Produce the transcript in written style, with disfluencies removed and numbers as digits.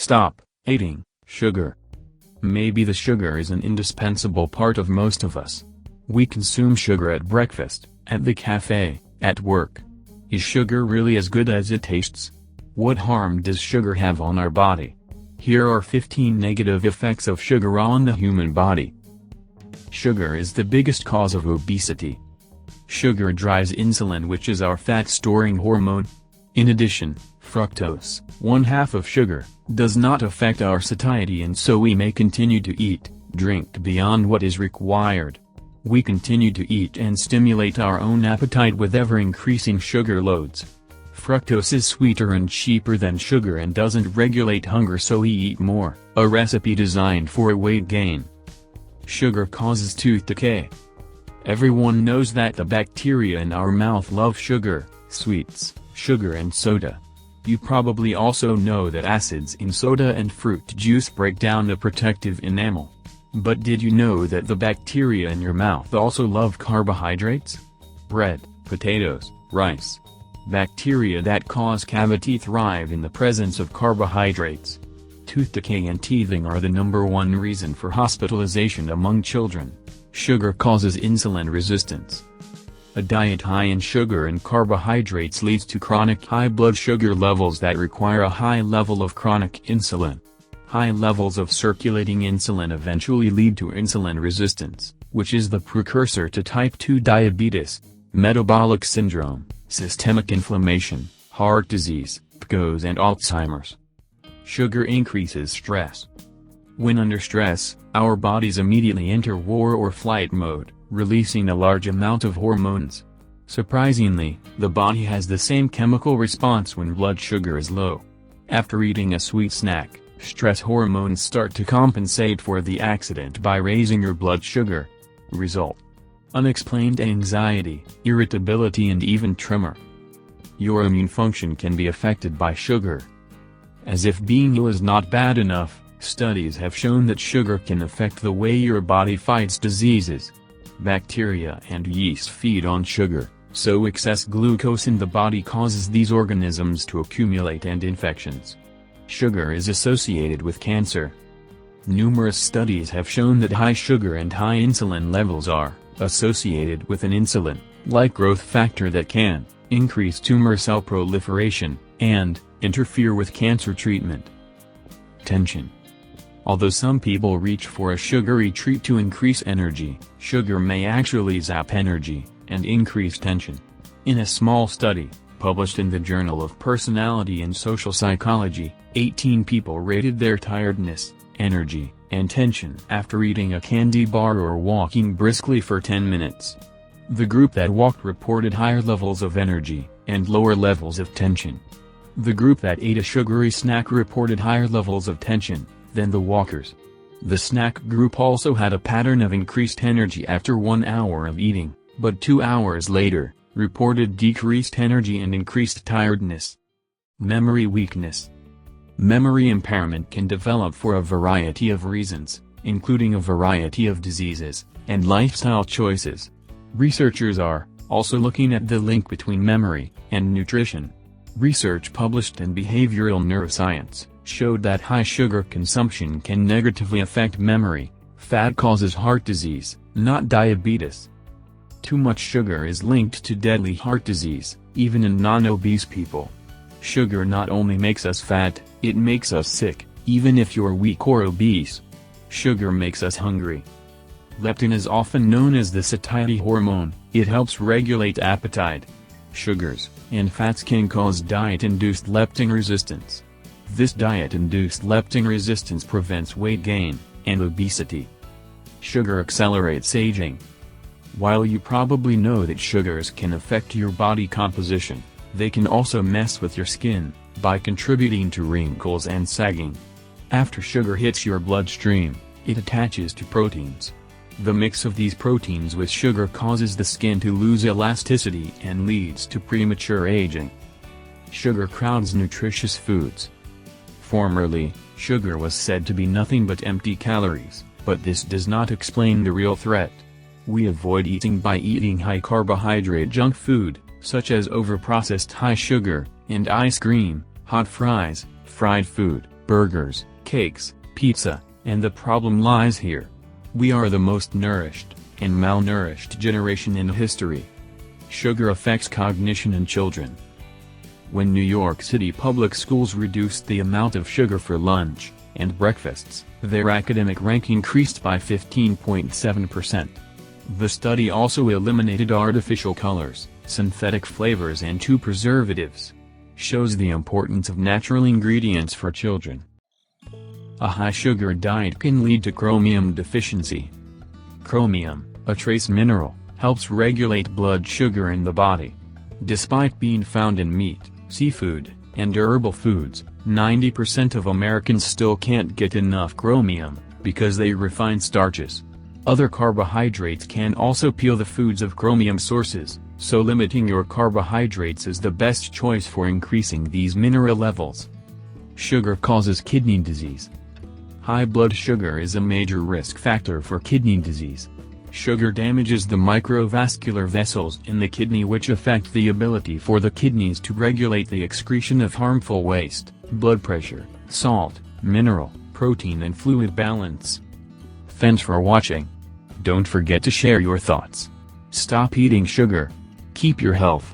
Stop eating sugar. Maybe the sugar is an indispensable part of most of us. We consume sugar at breakfast, at the cafe, at work. Is sugar really as good as it tastes? What harm does sugar have on our body? Here are 15 negative effects of sugar on the human body. Sugar is the biggest cause of obesity. Sugar drives insulin, which is our fat-storing hormone. In addition, fructose, one half of sugar, does not affect our satiety, and so we may continue to eat, drink beyond what is required. We continue to eat and stimulate our own appetite with ever-increasing sugar loads. Fructose is sweeter and cheaper than sugar and doesn't regulate hunger, so we eat more, a recipe designed for weight gain. Sugar causes tooth decay. Everyone knows that the bacteria in our mouth love sugar, sweets, sugar and soda. You probably also know that acids in soda and fruit juice break down the protective enamel. But did you know that the bacteria in your mouth also love carbohydrates? Bread, potatoes, rice. Bacteria that cause cavity thrive in the presence of carbohydrates. Tooth decay and teething are the #1 reason for hospitalization among children. Sugar causes insulin resistance. A diet high in sugar and carbohydrates leads to chronic high blood sugar levels that require a high level of chronic insulin. High levels of circulating insulin eventually lead to insulin resistance, which is the precursor to type 2 diabetes, metabolic syndrome, systemic inflammation, heart disease, PCOS and Alzheimer's. Sugar increases stress. When under stress, our bodies immediately enter war or flight mode, releasing a large amount of hormones. Surprisingly, the body has the same chemical response when blood sugar is low. After eating a sweet snack, stress hormones start to compensate for the accident by raising your blood sugar. Result: unexplained anxiety, irritability and even tremor. Your immune function can be affected by sugar. As if being ill is not bad enough, studies have shown that sugar can affect the way your body fights diseases. Bacteria and yeast feed on sugar, so excess glucose in the body causes these organisms to accumulate and infections. Sugar is associated with cancer. Numerous studies have shown that high sugar and high insulin levels are associated with an insulin-like growth factor that can increase tumor cell proliferation and interfere with cancer treatment. Tension. Although some people reach for a sugary treat to increase energy, sugar may actually zap energy and increase tension. In a small study, published in the Journal of Personality and Social Psychology, 18 people rated their tiredness, energy, and tension after eating a candy bar or walking briskly for 10 minutes. The group that walked reported higher levels of energy and lower levels of tension. The group that ate a sugary snack reported higher levels of tension than the walkers. The snack group also had a pattern of increased energy after 1 hour of eating, but 2 hours later, reported decreased energy and increased tiredness. Memory weakness. Memory impairment can develop for a variety of reasons, including a variety of diseases and lifestyle choices. Researchers are also looking at the link between memory and nutrition. Research published in Behavioral Neuroscience showed that high sugar consumption can negatively affect memory. Fat causes heart disease, not diabetes. Too much sugar is linked to deadly heart disease, even in non-obese people. Sugar not only makes us fat, it makes us sick, even if you're weak or obese. Sugar makes us hungry. Leptin is often known as the satiety hormone. It helps regulate appetite. Sugars and fats can cause diet-induced leptin resistance. This diet-induced leptin resistance prevents weight gain and obesity. Sugar accelerates aging. While you probably know that sugars can affect your body composition, they can also mess with your skin by contributing to wrinkles and sagging. After sugar hits your bloodstream, it attaches to proteins. The mix of these proteins with sugar causes the skin to lose elasticity and leads to premature aging. Sugar crowds nutritious foods. Formerly, sugar was said to be nothing but empty calories, but this does not explain the real threat. We avoid eating by eating high-carbohydrate junk food, such as overprocessed high sugar, and ice cream, hot fries, fried food, burgers, cakes, pizza, and the problem lies here. We are the most nourished and malnourished generation in history. Sugar affects cognition in children. When New York City public schools reduced the amount of sugar for lunch and breakfasts, their academic rank increased by 15.7%. The study also eliminated artificial colors, synthetic flavors and 2 preservatives. Shows the importance of natural ingredients for children. A high-sugar diet can lead to chromium deficiency. Chromium, a trace mineral, helps regulate blood sugar in the body. Despite being found in meat, seafood, and herbal foods, 90% of Americans still can't get enough chromium, because they refine starches. Other carbohydrates can also peel the foods of chromium sources, so limiting your carbohydrates is the best choice for increasing these mineral levels. Sugar causes kidney disease. High blood sugar is a major risk factor for kidney disease. Sugar damages the microvascular vessels in the kidney, which affect the ability for the kidneys to regulate the excretion of harmful waste, blood pressure, salt, mineral, protein and fluid balance. Thanks for watching. Don't forget to share your thoughts. Stop eating sugar. Keep your health.